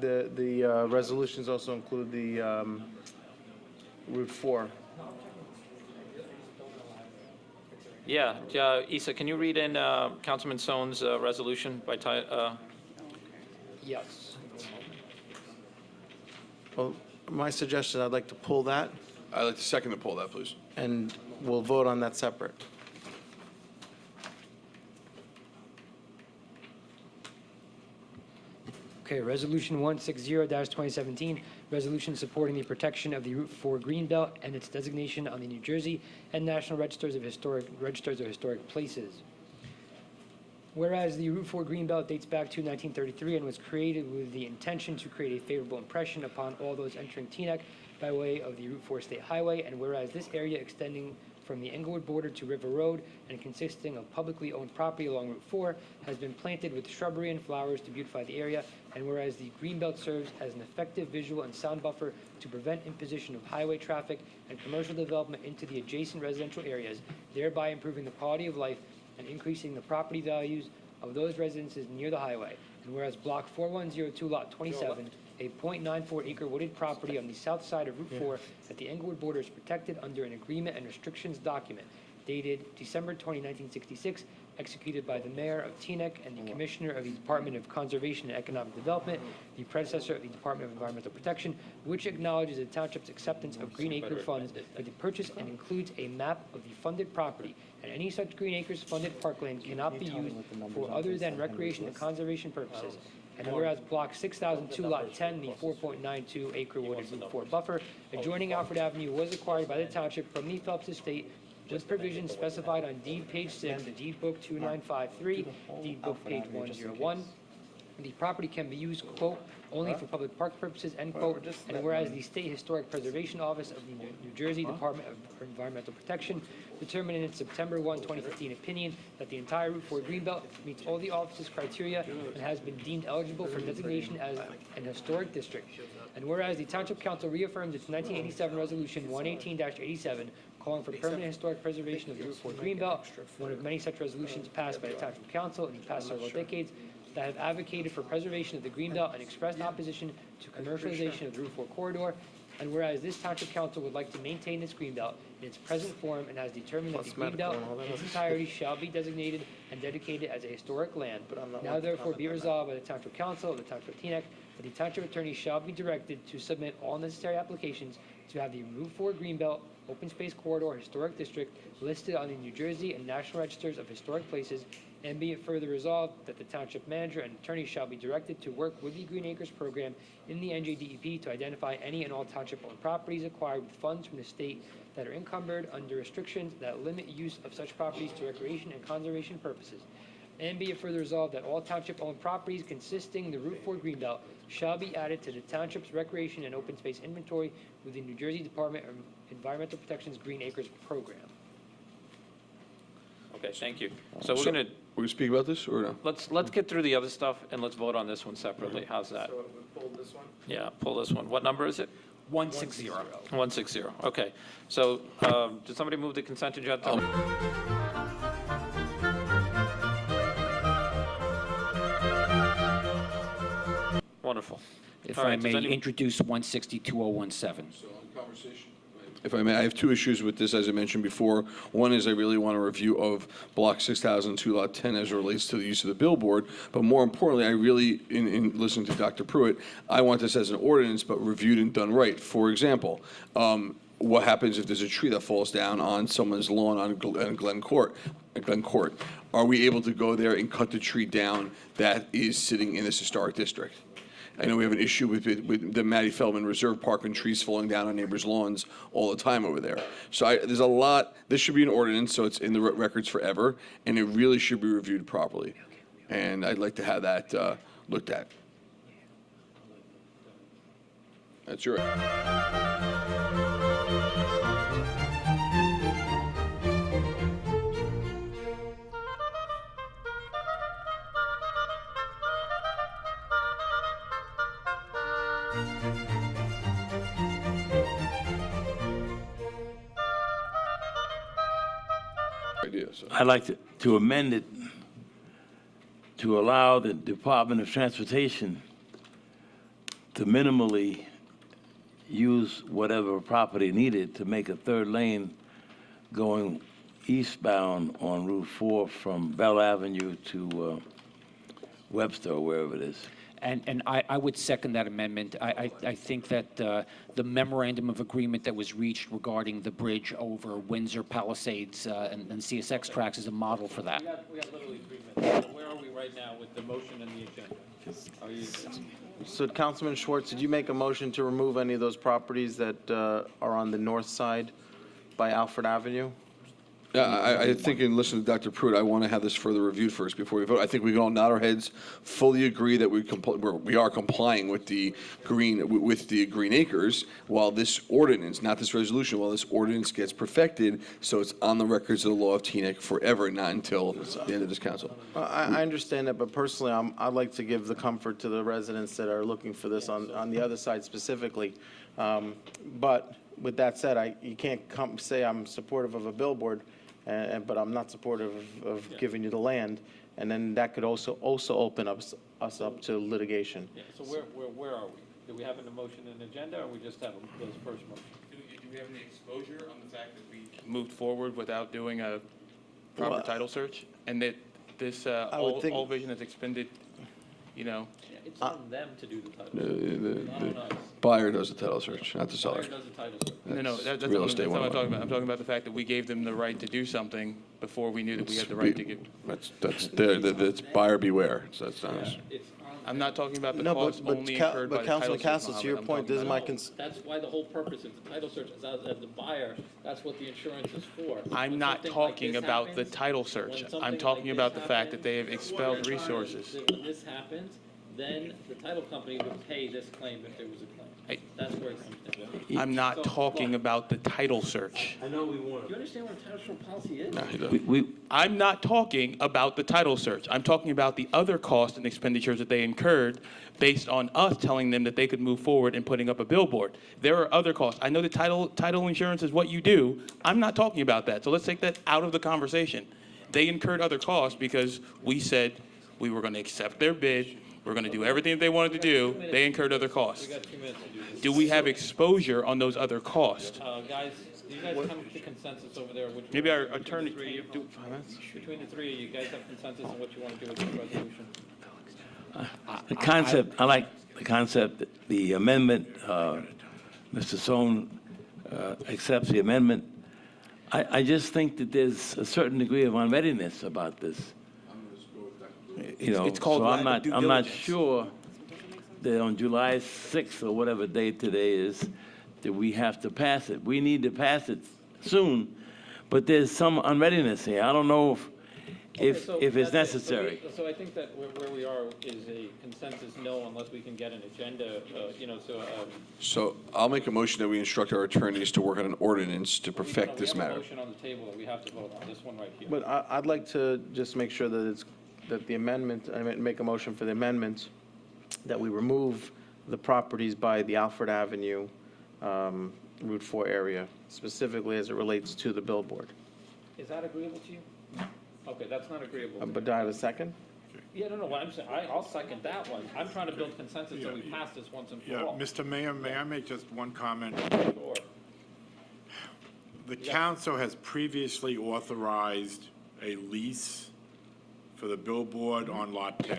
the resolutions also include the Route 4. Yeah, Issa, can you read in Councilman Sohn's resolution by title? Yes. Well, my suggestion, I'd like to pull that, I'd like to second to pull that, please. and we'll vote on that separate. Okay, Resolution 160-2017, resolution supporting the protection of the Route 4 Greenbelt and its designation on the New Jersey and National Registers of Historic Places. Whereas the Route 4 Greenbelt dates back to 1933 and was created with the intention to create a favorable impression upon all those entering Teaneck by way of the Route 4 State Highway, and whereas this area extending from the Englewood border to River Road and consisting of publicly owned property along Route 4 has been planted with shrubbery and flowers to beautify the area, and whereas the Greenbelt serves as an effective visual and sound buffer to prevent imposition of highway traffic and commercial development into the adjacent residential areas, thereby improving the quality of life and increasing the property values of those residences near the highway, and whereas Block 4102, Lot 27, a .94-acre wooded property on the south side of Route 4 at the Englewood border is protected under an agreement and restrictions document dated December 20, 1966, executed by the Mayor of Teaneck and the Commissioner of the Department of Conservation and Economic Development, the predecessor of the Department of Environmental Protection, which acknowledges the township's acceptance of Green Acre funds for the purchase and includes a map of the funded property, and any such Green Acres funded parkland cannot be used for other than recreation and conservation purposes. And whereas Block 6002, Lot 10, the 4.92-acre wooded Route 4 buffer adjoining Alfred Avenue was acquired by the township from the Phelps Estate with provisions specified on deed page 6, deed book 2953, deed book page 101. The property can be used, quote, only for public park purposes, end quote, and whereas the State Historic Preservation Office of the New Jersey Department of Environmental Protection determined in its September 1, 2015 opinion that the entire Route 4 Greenbelt meets all the office's criteria and has been deemed eligible for designation as an historic district. And whereas the Township Council reaffirmed its 1987 Resolution 118-87 calling for permanent historic preservation of the Route 4 Greenbelt, one of many such resolutions passed by the Township Council in the past several decades that have advocated for preservation of the Greenbelt and expressed opposition to commercialization of the Route 4 corridor. And whereas this Township Council would like to maintain this Greenbelt in its present form and has determined that the Greenbelt in its entirety shall be designated and dedicated as a historic land, now therefore be resolved by the Township Council of the Township of Teaneck that the Township Attorney shall be directed to submit all necessary applications to have the Route 4 Greenbelt Open Space Corridor Historic District listed on the New Jersey and National Registers of Historic Places, and be it further resolved that the Township Manager and Attorney shall be directed to work with the Green Acres Program in the NJDEP to identify any and all Township-owned properties acquired with funds from the state that are encumbered under restrictions that limit use of such properties to recreation and conservation purposes. And be it further resolved that all Township-owned properties consisting the Route 4 Greenbelt shall be added to the Township's Recreation and Open Space Inventory with the New Jersey Department of Environmental Protection's Green Acres Program. Okay, thank you. So we're going to, We're going to speak about this, or no? let's get through the other stuff, and let's vote on this one separately. How's that? So we pulled this one? Yeah, pull this one. What number is it? 160. 160. Okay. So did somebody move the consent agenda? Wonderful. If All I right, does may any- introduce 160-2017. If I may, I have two issues with this, as I mentioned before. One is I really want a review of Block 6002, Lot 10, as it relates to the use of the billboard. But more importantly, I really, in listening to Dr. Pruitt, I want this as an ordinance, but reviewed and done right. For example, what happens if there's a tree that falls down on someone's lawn on Glen Court? Are we able to go there and cut the tree down that is sitting in this historic district? I know we have an issue with the Mattie Feldman Reserve Park and trees falling down on neighbors' lawns all the time over there. So there's a lot. This should be an ordinance, so it's in the records forever, and it really should be reviewed properly. And I'd like to have that looked at. That's your. Idea, so. I'd like to amend it to allow the Department of Transportation to minimally use whatever property needed to make a third lane going eastbound on Route 4 from Bell Avenue to Webster or wherever it is. And I would second that amendment. I think that the memorandum of agreement that was reached regarding the bridge over Windsor Palisades and CSX tracks is a model for that. We got literally 3 minutes. Where are we right now with the motion and the agenda? Are you? So Councilman Schwartz, did you make a motion to remove any of those properties that are on the north side by Alfred Avenue? Yeah, I think in listening to Dr. Pruitt, I want to have this further reviewed first before we vote. I think we can all nod our heads, fully agree that we are complying with the Green Acres, while this ordinance, not this resolution, while this ordinance gets perfected, so it's on the records of the law of Teaneck forever, not until the end of this council. I understand that, but personally, I'd like to give the comfort to the residents that are looking for this on the other side specifically. But with that said, you can't say I'm supportive of a billboard, but I'm not supportive of giving you the land, and then that could also open us up to litigation. Yeah, so where are we? Do we have a motion and agenda, or we just have those first motion? Do we have any exposure on the fact that we moved forward without doing a proper title search? And that this, all vision has expended, you know? It's on them to do the title search, The not on us. buyer does the title search, not the seller. Buyer does the title search. No, that's real what estate I'm talking 101. about. I'm talking about the fact that we gave them the right to do something before we knew that we had the right to give. That's buyer beware, so that's not us. It's on I'm not talking about the No, cost only incurred by the title Councilman search, Castles, to your Mohammed. I'm point, this is talking my about- That's why the whole purpose of the title search is as the buyer, that's what the insurance is for. I'm When not something like talking this about the happens- title when search. something I'm like talking this about the fact that happens, they have expelled when resources. this happens, then the title company would pay this claim if there was a claim. Hey. That's where it comes down. I'm not talking about the title search. Do you understand what a title search policy is? No, he doesn't. We, I'm not talking about the title search. I'm talking about the other costs and expenditures that they incurred based on us telling them that they could move forward and putting up a billboard. There are other costs. I know that title insurance is what you do. I'm not talking about that. So let's take that out of the conversation. They incurred other costs because we said we were going to accept their bid. We're going to do everything that they wanted to do. They incurred other costs. We got 2 minutes to do this. Do we have exposure on those other costs? Guys, do you guys come to consensus over there? Maybe our attorney, Between the 3 of you, guys have consensus on what you want to do with this resolution? the concept, I like the concept, the amendment, Mr. Sohn accepts the amendment. I just think that there's a certain degree of unreadiness about this. You know, It's called so I'm lack of not, due I'm not diligence. sure that on July 6th or whatever date today is, that we have to pass it. We need to pass it soon, but there's some unreadiness here. I don't know if it's necessary. So I think that where we are is a consensus no unless we can get an agenda, So I'll make a motion that we instruct our attorneys to work on an ordinance to perfect this We have a matter. motion on the table that we have to vote on, this one right here. But I'd like to just make sure that that the amendment, make a motion for the amendment, that we remove the properties by the Alfred Avenue, Route 4 area, specifically as it relates to the billboard. Is that agreeable to you? Okay, that's not agreeable. to me. But do I have a second? Yeah, no, what I'm saying, I'll second that one. I'm trying to build consensus that we pass this once and for Yeah, all. Mr. Mayor, may I make just one comment? Sure. The council has previously authorized a lease for the billboard on Lot 10.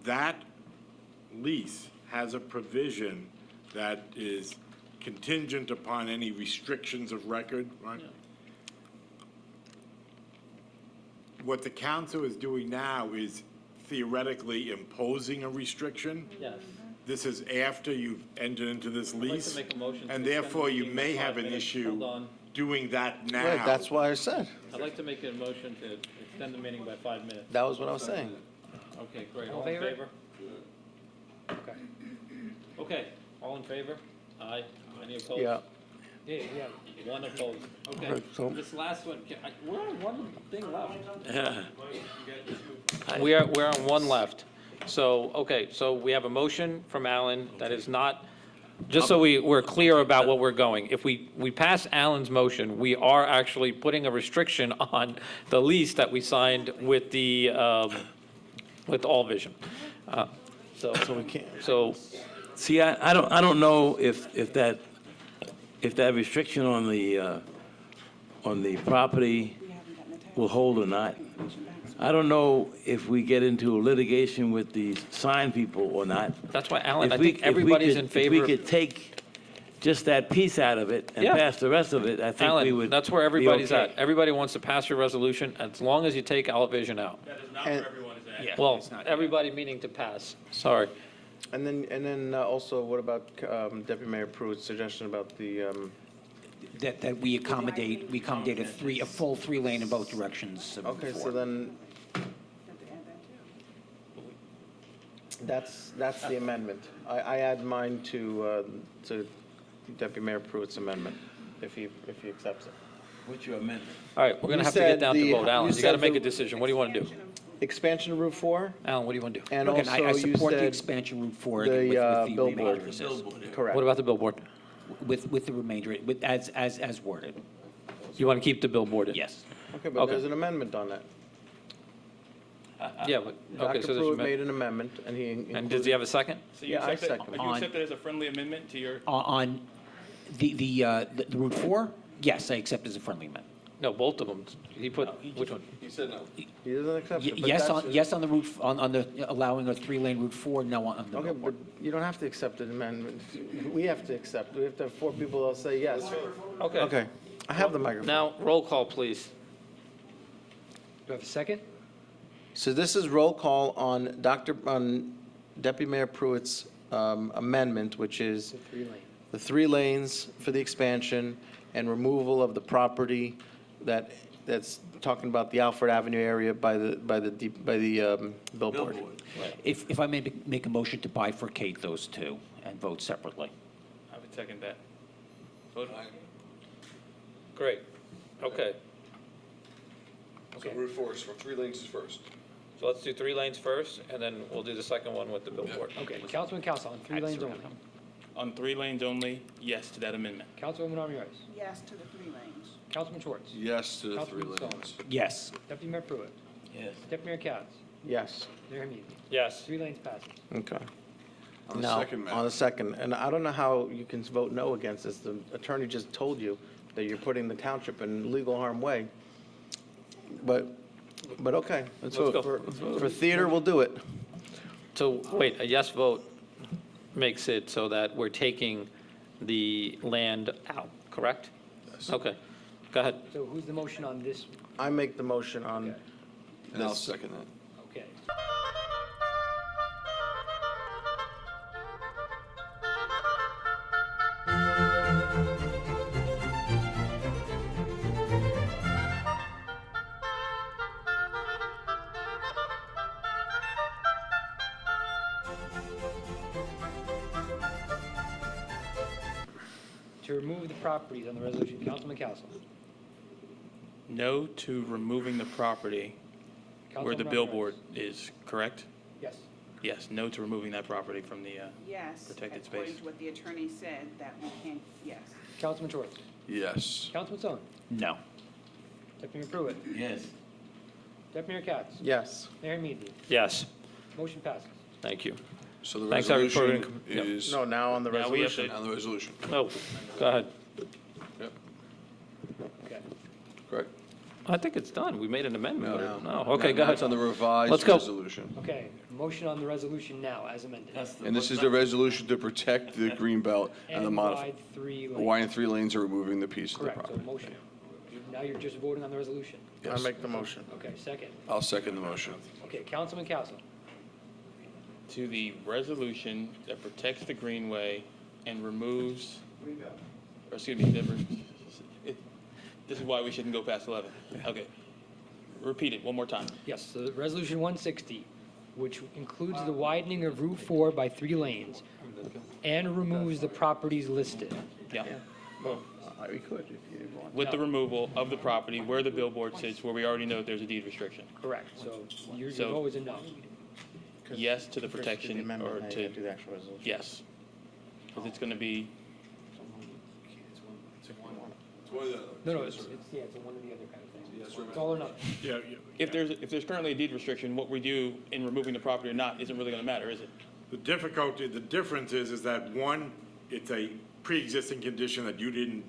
That lease has a provision that is contingent upon any restrictions of record, right? What the council is doing now is theoretically imposing a restriction. Yes. This is after you've entered into this like to lease. make a motion to And extend the therefore, you meeting by may 5 have an minutes. issue Hold on. doing that now. Right, that's why I said. I'd like to make a motion to extend the meeting by 5 minutes. That was what I was saying. Okay, great. All All in favor? favor? Okay. Okay, all in favor? Aye. Any opposed? Yeah. Yeah, yeah. One opposed. Okay, Right, so- this last one, we're on one thing left. Yeah. We're on one left. So, okay, so we have a motion from Alan that is not, just so we're clear about what we're going. If we pass Alan's motion, we are actually putting a restriction on the lease that we signed with with All Vision. So we can't. So See, I don't know if that restriction on the property will hold or not. I don't know if we get into litigation with the sign people or not. That's why, Alan, I If we- think if we everybody's could- in favor If of. we could take just that piece out of it and Yeah. pass the rest of it, I think we Alan, would. that's where be everybody's okay. at. Everybody wants to pass your resolution, as long as you take Elevation out. That is not And- where everyone is at. Well, everybody meaning to pass, sorry. And then also, what about Deputy Mayor Pruitt's suggestion about the, That we accommodate a full 3-lane in both directions. okay, so forward. then, that's the amendment. I add mine to Deputy Mayor Pruitt's amendment, if he accepts it. What's your amendment? All right, we're going You to have to get said down to the- vote. Alan, you you got to said make the- a decision. What do you want to do? Expansion of Route 4, Alan, what do you want to do? and Again, also I you support the said expansion route forward the, with the billboard. remainder assist. correct. What about the billboard? With the remainder, as worded. You want to keep the billboard in? Yes. Okay, but Okay. there's an amendment on that. Yeah, but, okay, Dr. so there's, Pruitt a made men- an amendment, and he and does included. he have a second? So you Yeah, I accept second. it, you accept it as a friendly amendment to your, On the Route 4, yes, I accept as a friendly amendment. No, both of them. He put, which one? He said no. He doesn't accept it, but Yes, that's- yes on the route, on the allowing a 3-lane Route 4, no on the Okay, but billboard. you don't have to accept an amendment. We have to accept. We have to have 4 people that'll say yes. Okay. Okay, I have the microphone. Now, roll call, please. Do I have a second? So this is roll call on on Deputy Mayor Pruitt's amendment, which is The 3-lane. the 3 lanes for the expansion and removal of the property that's talking about the Alfred Avenue area by the billboard. If I may make a motion to bifurcate those two and vote separately. I would second that. Vote. Great. Okay. So Route 4 is for 3 lanes is first. So let's do 3 lanes first, and then we'll do the second one with the billboard. Okay, Councilman Castle on 3 lanes only. On 3 lanes only, yes to that amendment. Councilwoman Armitage. Yes to the 3 lanes. Councilman Schwartz. Yes to the 3 Councilman Stone. lanes. Yes. Deputy Mayor Pruitt. Yes. Deputy Mayor Katz. Yes. Mayor Hamidi. Yes. 3 lanes passes. Okay. On the Now, second on the second, and I don't know how you can vote no against this. The attorney just told you that you're putting the township in legal harm way. But okay, Let's go. for theater, we'll do it. So, wait, a yes vote makes it so that we're taking the land out, correct? Yes. Okay, go ahead. So who's the motion on this? I make the motion on, Okay. And I'll this. second that. Okay. To remove the properties on the resolution, Councilman Castle. No to removing the property where the Councilwoman billboard Armitage. is, correct? Yes. Yes, no to removing that property from the, Yes. Protected According space. to what the attorney said, that we can't, yes. Councilman Schwartz. Yes. Councilman Stone. No. Deputy Mayor Pruitt. Yes. Deputy Mayor Katz. yes. Mayor Hamidi. Yes, Motion passes. thank you. So the Thanks, Eric, for- resolution Yep. is, No, now on the Now we have resolution. on the resolution, No, go ahead. Yep. Okay. correct? I think it's done. We made an amendment. No. No, okay, go Now it's on ahead. the revised Let's go. resolution. Okay, motion on the resolution now as amended. And this is the resolution to protect the Greenbelt and the wide 3 lanes. Why in 3 lanes are removing the piece of the Correct, so property. motion. Now you're just voting on the resolution. I Yes. make the motion. Okay, second. I'll second the motion. Okay, Councilman Castle. to the resolution that protects the greenway and removes, or excuse me, this is why we shouldn't go past 11. Okay. Repeat it one more time. Yes, so Resolution 160, which includes the widening of Route 4 by 3 lanes and removes the properties listed. Yeah. We could if you want. With the removal of the property where the billboard sits, where we already know there's a deed restriction. Correct, so your So- vote is a no. Yes to the First do protection, amendment, or now you to, gotta do the actual resolution. yes. Because it's going to be, No, it's yeah, it's a one or the other kind of thing. It's all or nothing. Yeah, if there's currently a deed restriction, what we do in removing the property or not isn't really going to matter, is it? The difference is that one, it's a pre-existing condition that you didn't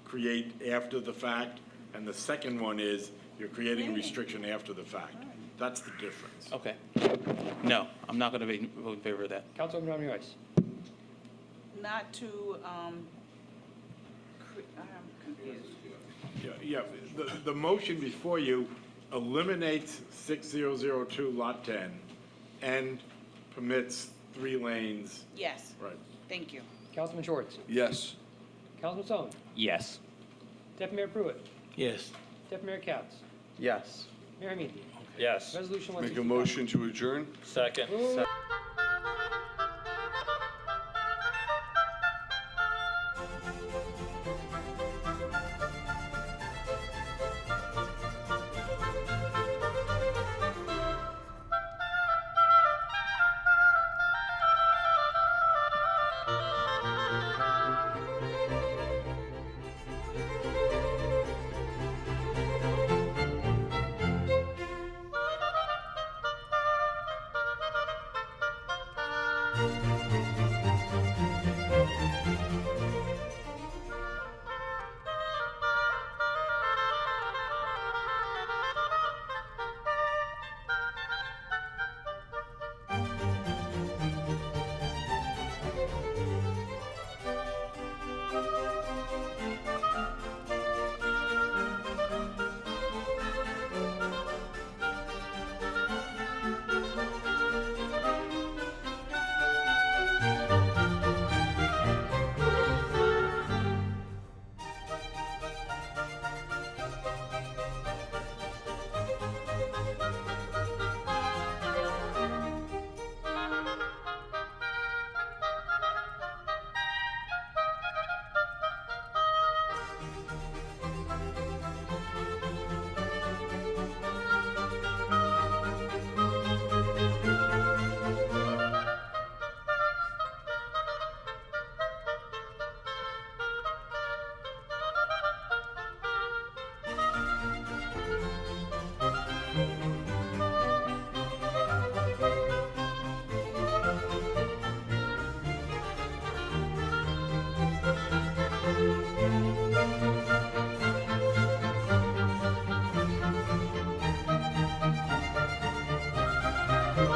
create after the fact, and the second one is you're creating a restriction after the fact. That's the difference. Okay. No, I'm not going to vote in favor of that. Councilwoman Romney-Rice. Not to, I'm confused. Yeah, the motion before you eliminates 6002 Lot 10 and permits 3 lanes. Yes, Right. thank you. Councilman Schwartz. Yes. Councilman Song. Yes. Deputy Mayor Pruitt. Yes. Deputy Mayor Katz. Yes. Mayor Hamid. Yes. Resolution Make a 165. motion to adjourn? Second.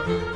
Thank you.